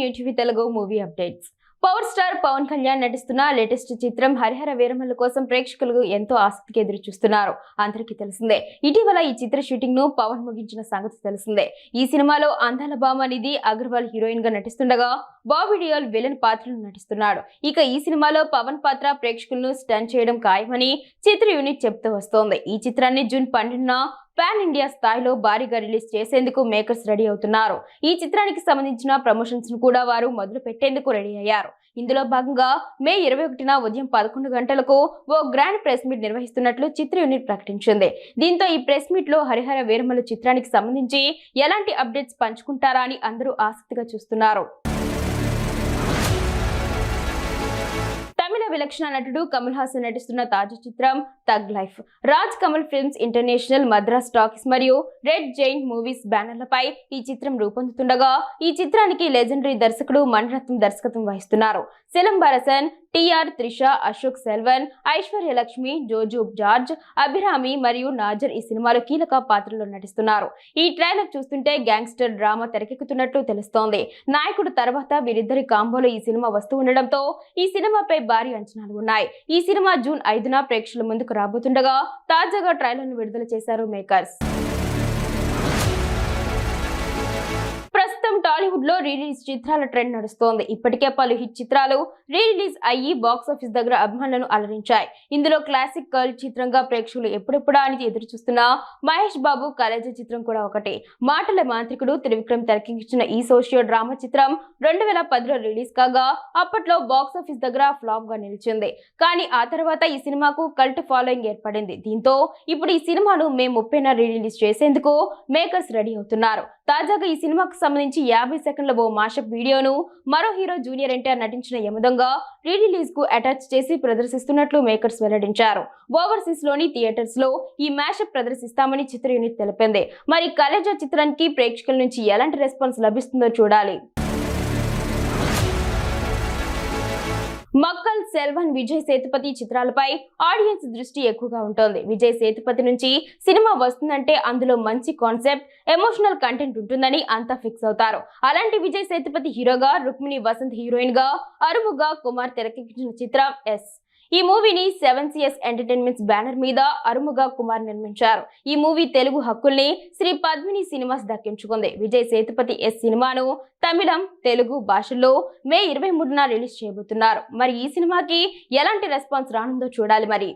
New TV Telugu movie updates. Power star Pawan Kalyan నటిస్తున్న latest చిత్రం హరిహర వీరమల్లు కోసం ప్రేక్షకులు ఎంతో ఆసక్తిగా ఎదురు చూస్తున్నారు. అందరికీ తెలిసిందే, ఇటీవల ఈ చిత్ర షూటింగ్ ను పవన్ ముగించిన సంగతి తెలిసిందే. ఈ సినిమాలో అందాల భామ నిధి అగర్వాల్ హీరోయిన్ గా నటిస్తుండగా బాబీ డియోల్ విలన్ పాత్రలో నటిస్తున్నాడు. ఇక ఈ సినిమాలో పవన్ పాత్ర ప్రేక్షకులను స్టన్ చేయడం ఖాయమని చిత్ర యూనిట్ చెప్తూ వస్తోంది. ఈ చిత్రాన్ని జూన్ 12న పాన్ ఇండియా స్థాయిలో భారీగా రిలీజ్ చేసేందుకు మేకర్స్ రెడీ అవుతున్నారు. ఈ చిత్రానికి సంబంధించిన ప్రమోషన్స్ ను కూడా వారు మొదలు పెట్టేందుకు రెడీ అయ్యారు. ఇందులో భాగంగా మే 21న ఉదయం 11 గంటలకు ఓ గ్రాండ్ ప్రెస్ మీట్ నిర్వహిస్తున్నట్లు చిత్ర యూనిట్ ప్రకటించింది. దీంతో ఈ ప్రెస్ మీట్ లో హరిహర వీరమల్లు చిత్రానికి సంబంధించి ఎలాంటి అప్డేట్స్ పంచుకుంటారా అని అందరూ ఆసక్తిగా చూస్తున్నారు. తమిళ విలక్షణ నటుడు కమల్ హాసన్ నటిస్తున్న తాజా చిత్రం tug life Raj Kamal films international, Madras talkies మరియు రెడ్ జైంట్ మూవీస్ బ్యానర్లపై ఈ చిత్రం రూపొందుతుండగా ఈ చిత్రానికి లెజెండరీ దర్శకుడు మణిరత్నం దర్శకత్వం వహిస్తున్నారు. సిలంబరసన్, టిఆర్, త్రిష, అశోక్ సెల్వన్, ఐశ్వర్య లక్ష్మి, జోజు జార్జ్, అభిరామి మరియు నాజర్ ఈ సినిమాలో కీలక పాత్రలో నటిస్తున్నారు. ఈ ట్రైలర్ చూస్తుంటే గ్యాంగ్స్టర్ డ్రామా తెరకెక్కుతున్నట్లు తెలుస్తోంది. నాయకుడు తర్వాత వీరిద్దరి కాంబోలో ఈ సినిమా వస్తూ ఉండడంతో ఈ సినిమాపై భారీ అంచనాలు ఉన్నాయి. ఈ సినిమా జూన్ 5న ప్రేక్షకుల ముందుకు రాబోతుండగా తాజాగా ట్రైలర్ ను విడుదల చేశారు మేకర్స్. ప్రస్తుతం టాలీవుడ్ లో రిలీజ్ చిత్రాల ట్రెండ్ నడుస్తోంది. ఇప్పటికే పలు హిట్ చిత్రాలు రిలీజ్ అయ్యి బాక్సాఫీస్ దగ్గర అభిమానులను అలరించాయి. ఇందులో క్లాసిక్ కల్ట్ చిత్రంగా ప్రేక్షకులు ఎప్పుడెప్పుడా అని ఎదురు చూస్తున్న మహేష్ బాబు కలేజా చిత్రం కూడా ఒకటి. మాటల మాంత్రికుడు త్రివిక్రమ్ తెరకెక్కించిన ఈ సోషియో డ్రామా చిత్రం 2010లో రిలీజ్ కాగా అప్పట్లో బాక్సాఫీస్ దగ్గర ఫ్లాప్ గా నిలిచింది. కానీ ఆ తర్వాత ఈ సినిమాకు కల్ట్ ఫాలోయింగ్ ఏర్పడింది. దీంతో ఇప్పుడు ఈ సినిమాను మే 30న రిలీజ్ చేసేందుకు మేకర్స్ రెడీ అవుతున్నారు. తాజాగా ఈ సినిమాకు సంబంధించి 50 సెకండ్ల ఓ మాషప్ వీడియోను మరో హీరో జూనియర్ ఎన్టీఆర్ నటించిన యమదొంగ రీరిలీజ్ కు అటాచ్ చేసి ప్రదర్శిస్తున్నట్లు మేకర్స్ వెల్లడించారు. ఓవర్సీస్ లోని థియేటర్స్ లో ఈ మ్యాషప్ ప్రదర్శిస్తామని చిత్ర యూనిట్ తెలిపింది. మరి కలేజా చిత్రానికి ప్రేక్షకుల నుంచి ఎలాంటి రెస్పాన్స్ లభిస్తుందో చూడాలి. మక్కల్, సెల్వన్, విజయ్ సేతుపతి చిత్రాలపై ఆడియన్స్ దృష్టి ఎక్కువగా ఉంటుంది. విజయ్ సేతుపతి నుంచి సినిమా వస్తుందంటే అందులో మంచి కాన్సెప్ట్, ఎమోషనల్ కంటెంట్ ఉంటుందని అంతా ఫిక్స్ అవుతారు. అలాంటి విజయ్ సేతుపతి హీరోగా, రుక్మిణి వసంత్ హీరోయిన్ గా అరుముగా కుమార్ తెరకెక్కించిన చిత్రం ఎస్. ఈ మూవీని 7CS ఎంటర్టైన్మెంట్స్ బ్యానర్ మీద అరుముగా కుమార్ నిర్మించారు. ఈ మూవీ తెలుగు హక్కుల్ని శ్రీ పద్మిని సినిమాస్ దక్కించుకుంది. విజయ్ సేతుపతి ఎస్ సినిమాను తమిళం, తెలుగు భాషల్లో మే 23న రిలీజ్ చేయబోతున్నారు. మరి ఈ సినిమాకి ఎలాంటి రెస్పాన్స్ రానుందో చూడాలి మరి.